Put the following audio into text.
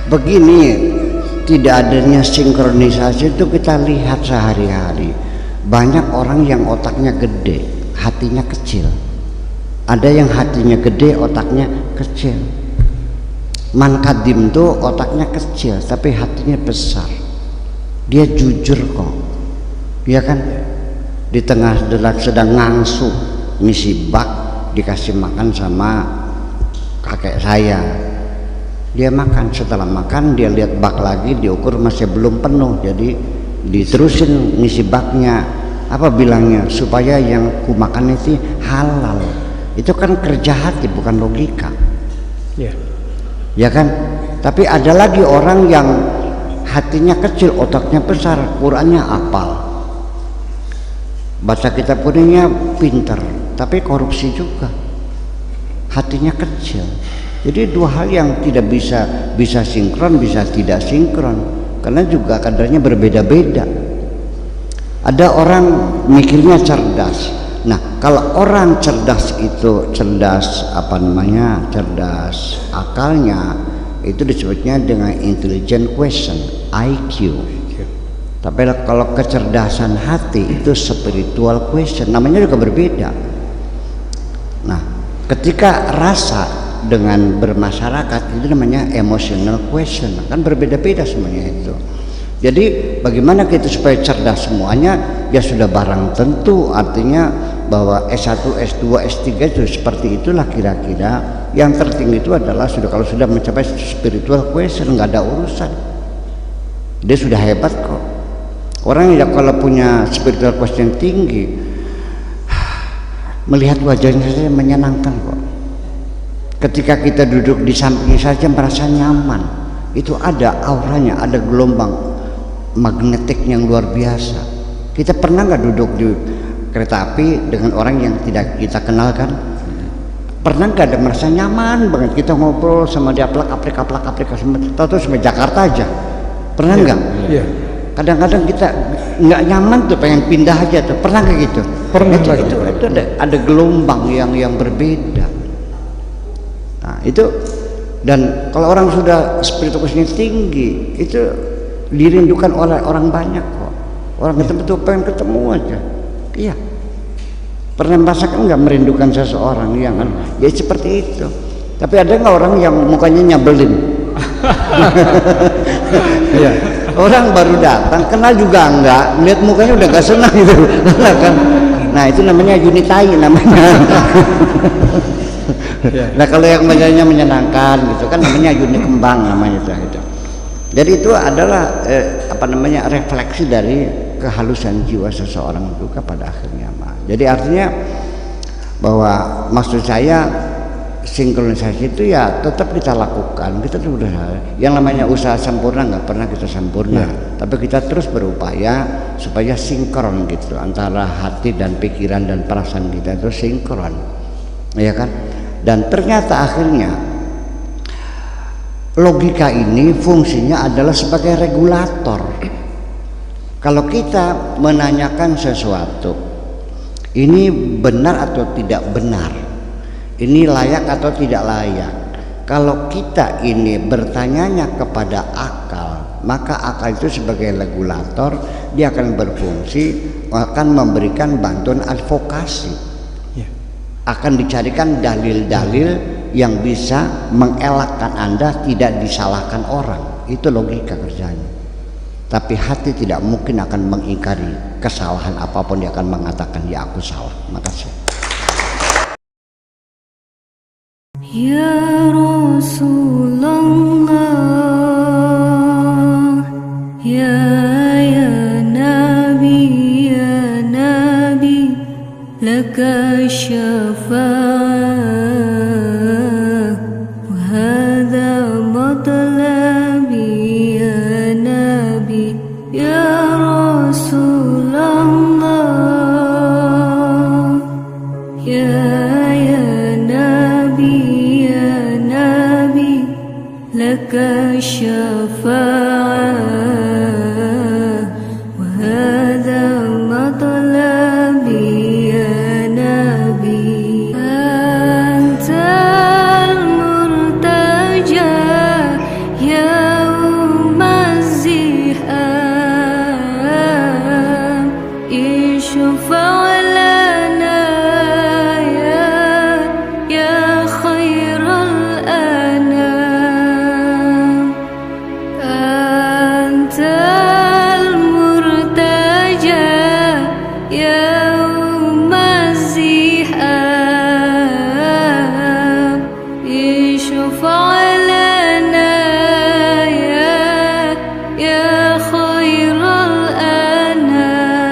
Begini, tidak adanya sinkronisasi itu kita lihat sehari-hari. Banyak orang yang otaknya gede, hatinya kecil. Ada yang hatinya gede, otaknya kecil. Man Kadim tuh otaknya kecil, tapi hatinya besar. Dia jujur kok, ya kan? Di tengah sedang ngangsu ngisi bak, dikasih makan sama kakek saya. Dia makan, setelah makan dia lihat bak lagi, diukur masih belum penuh, jadi diterusin ngisi baknya. Apa bilangnya? Supaya yang ku makan itu halal. Itu kan kerja hati, bukan logika. Ya kan? Tapi ada lagi orang yang hatinya kecil, otaknya besar, Qurannya hafal, baca kitab kuningnya pinter, tapi korupsi juga, hatinya kecil. Jadi dua hal yang tidak bisa sinkron, bisa tidak sinkron, karena juga kadarnya berbeda-beda. Ada orang mikirnya cerdas. Nah, kalau orang cerdas itu cerdas akalnya, itu disebutnya dengan intelligent question, IQ. Tapi kalau kecerdasan hati itu spiritual question, namanya juga berbeda. Nah, ketika rasa dengan bermasyarakat itu namanya emotional question, kan berbeda-beda semuanya itu. Jadi bagaimana kita supaya cerdas semuanya? Ya sudah barang tentu, artinya bahwa S1, S2, S3 itu seperti itulah kira-kira. Yang tertinggi itu adalah kalau sudah mencapai spiritual question, nggak ada urusan. Dia sudah hebat kok. Orang yang kalau punya spiritual question tinggi, melihat wajahnya saja menyenangkan kok. Ketika kita duduk di sampingnya saja merasa nyaman. Itu ada auranya, ada gelombang magnetik yang luar biasa. Kita pernah nggak duduk di kereta api dengan orang yang tidak kita kenal kan? Pernah nggak ada merasa nyaman banget kita ngobrol sama dia, aplik tahu sampai Jakarta aja? Pernah nggak? Iya. Kadang-kadang kita nggak nyaman tuh, pengen pindah aja tuh. Pernah kayak gitu? Pernah. Itu ada gelombang yang berbeda. Nah itu, dan kalau orang sudah spiritualitasnya tinggi, itu dirindukan oleh orang banyak kok. Orang ketemu tuh pengen ketemu aja. Iya. Pernah merasakan nggak merindukan seseorang yang kan? Ya seperti itu. Tapi ada nggak orang yang mukanya nyabelin? Iya. Orang baru datang, kenal juga enggak, lihat mukanya udah nggak senang gitu, kan? Nah itu namanya unitai namanya. Nah kalau yang wajahnya menyenangkan gitu kan namanya uni kembang namanya itu. Jadi itu adalah refleksi dari kehalusan jiwa seseorang juga pada akhirnya. Jadi artinya bahwa maksud saya sinkronisasi itu ya tetap kita lakukan. Kita tuh udah yang namanya usaha sempurna nggak pernah kita sempurna, tapi kita terus berupaya supaya sinkron gitu antara hati dan pikiran dan perasaan kita itu sinkron, ya kan? Dan ternyata akhirnya logika ini fungsinya adalah sebagai regulator. Kalau kita menanyakan sesuatu, ini benar atau tidak benar, ini layak atau tidak layak. Kalau kita ini bertanyanya kepada akal, maka akal itu sebagai regulator, dia akan berfungsi, akan memberikan bantuan advokasi. Akan dicarikan dalil-dalil yang bisa mengelakkan Anda tidak disalahkan orang. Itu logika kerjanya. Tapi hati tidak mungkin akan mengingkari kesalahan apapun, dia akan mengatakan ya aku salah. Makasih. Ya Rasulullah.